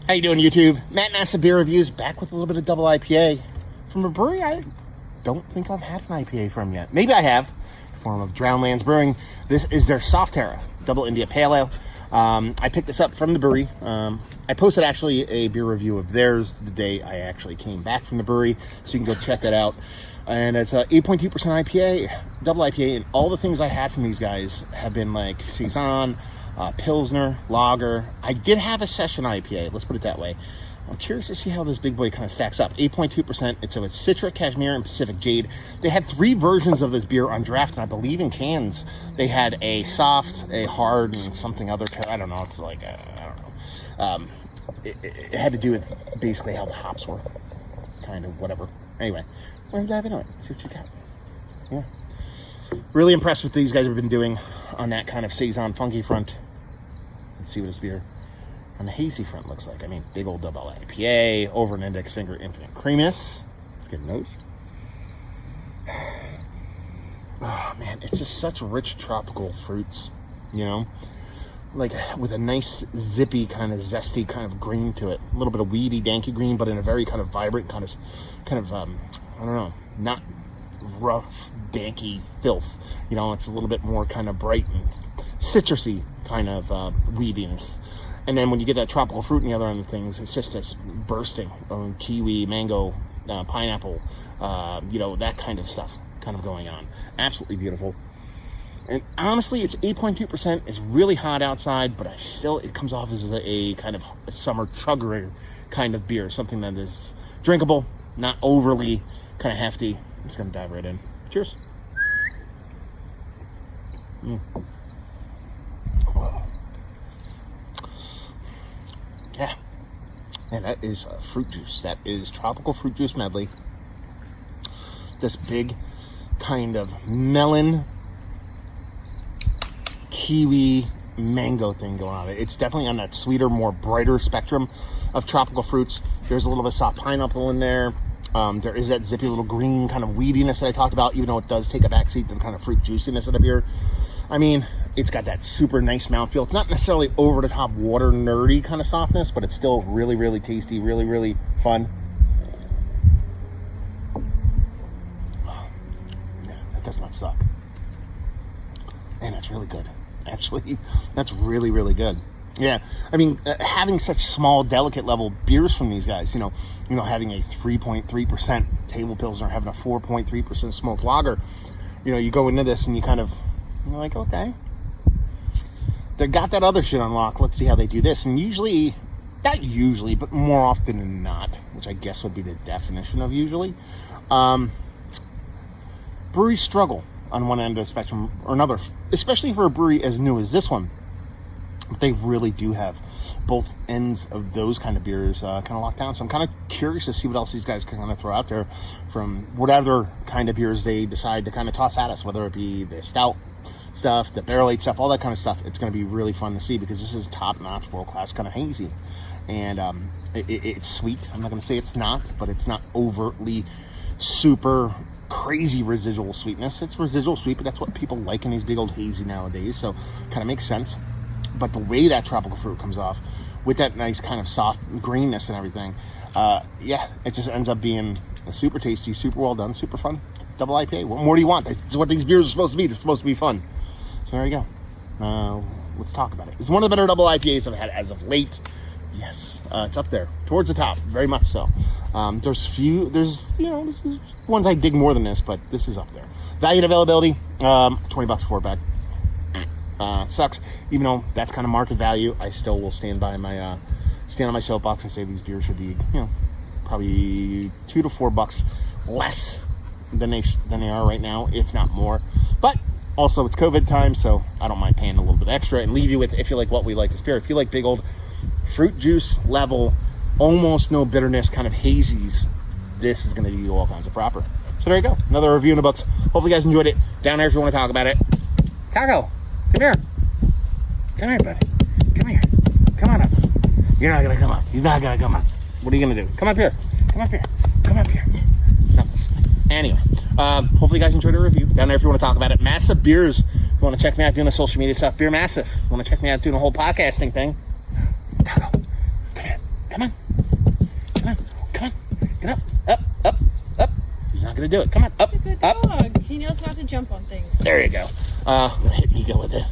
How you doing, YouTube? Matt Massive Beer Reviews, back with a little bit of double IPA from a brewery I don't think I've had an IPA from yet. Maybe I have, in the form of Drownlands Brewing. This is their Soft Terra, Double India Pale Ale. I picked this up from the brewery. I posted actually a beer review of theirs the day I actually came back from the brewery, so you can go check that out. And it's a 8.2% IPA, double IPA, and all the things I had from these guys have been like Saison, Pilsner, Lager. I did have a session IPA, let's put it that way. I'm curious to see how this big boy kind of stacks up. 8.2%, it's with Citra, Cashmere, and Pacific Jade. They had 3 versions of this beer on draft, and I believe in cans. They had a soft, a hard, and something other. I don't know, it's like, I don't know. It had to do with basically how the hops were. Kind of, whatever. Anyway, we're going to dive into it, see what you got. Yeah. Really impressed with these guys have been doing on that kind of Saison funky front. Let's see what this beer on the hazy front looks like. I mean, big old double IPA, over an index finger, infinite creaminess. Let's get a nose. Oh man, it's just such rich tropical fruits, you know? Like with a nice zippy kind of zesty kind of green to it. A little bit of weedy, danky green, but in a very kind of vibrant kind of I don't know, not rough, danky filth. You know, it's a little bit more kind of bright and citrusy kind of weediness. And then when you get that tropical fruit in the other end of things, it's just this bursting of kiwi, mango, pineapple, you know, that kind of stuff kind of going on. Absolutely beautiful. And honestly, it's 8.2%. It's really hot outside, but it comes off as a kind of a summer chugger kind of beer. Something that is drinkable, not overly kind of hefty. I'm just going to dive right in. Cheers. Yeah, and that is fruit juice. That is tropical fruit juice medley. This big kind of melon, kiwi, mango thing going on. It's definitely on that sweeter, more brighter spectrum of tropical fruits. There's a little bit of soft pineapple in there. There is that zippy little green kind of weediness that I talked about, even though it does take a backseat to the kind of fruit juiciness of the beer. I mean, it's got that super nice mouthfeel. It's not necessarily over the top water nerdy kind of softness, but it's still really, really tasty, really, really fun. That does not suck. And that's really good. Actually, that's really, really good. Yeah, I mean, having such small, delicate level beers from these guys, you know, having a 3.3% table pilsner, having a 4.3% smoked lager, you know, you go into this and you're like, okay, they got that other shit on lock. Let's see how they do this. And not usually, but more often than not, which I guess would be the definition of usually, breweries struggle on one end of the spectrum or another, especially for a brewery as new as this one. They really do have both ends of those kind of beers kind of locked down. So I'm kind of curious to see what else these guys can kind of throw out there from whatever kind of beers they decide to kind of toss at us, whether it be the stout stuff, the barrel aged stuff, all that kind of stuff. It's going to be really fun to see because this is top-notch, world-class kind of hazy. And it's sweet. I'm not going to say it's not, but it's not overtly super crazy residual sweetness. It's residual sweet, but that's what people like in these big old hazy nowadays, so kind of makes sense. But the way that tropical fruit comes off with that nice kind of soft greenness and everything, yeah, it just ends up being a super tasty, super well done, super fun double IPA. What more do you want? It's what these beers are supposed to be. They're supposed to be fun. So there you go. Let's talk about it. It's one of the better double IPAs I've had as of late. Yes, it's up there towards the top, very much so. There's ones I dig more than this, but this is up there. Value and availability, $20 for a bag. Sucks, even though that's kind of market value. I still will stand on my soapbox and say these beers should be, probably $2 to $4 less than they are right now, if not more. But also it's COVID time, so I don't mind paying a little bit extra and leave you with, if you like what we like this beer, if you like big old fruit juice level, almost no bitterness kind of hazies, this is going to do you all kinds of proper. So there you go, another review in the books. Hopefully you guys enjoyed it. Down there if you want to talk about it. Taco, come here, buddy, come here, come on up. You're not gonna come up. He's not gonna come up. What are you gonna do? Come up here. No. Anyway, hopefully you guys enjoyed the review. Down there if you want to talk about it. Massive Beers. If you want to check me out doing the social media stuff, Beer Massive. If you want to check me out doing the whole podcasting thing, Taco, come here. Come on. Come on. Come on. Get up. Up. Up. Up. He's not going to do it. Come on. Up. He's a good up. dog. He knows how to jump on things. There you go. I'm going to hit Ego with it.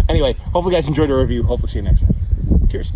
Anyway, hopefully you guys enjoyed the review. Hopefully see you next time. Cheers.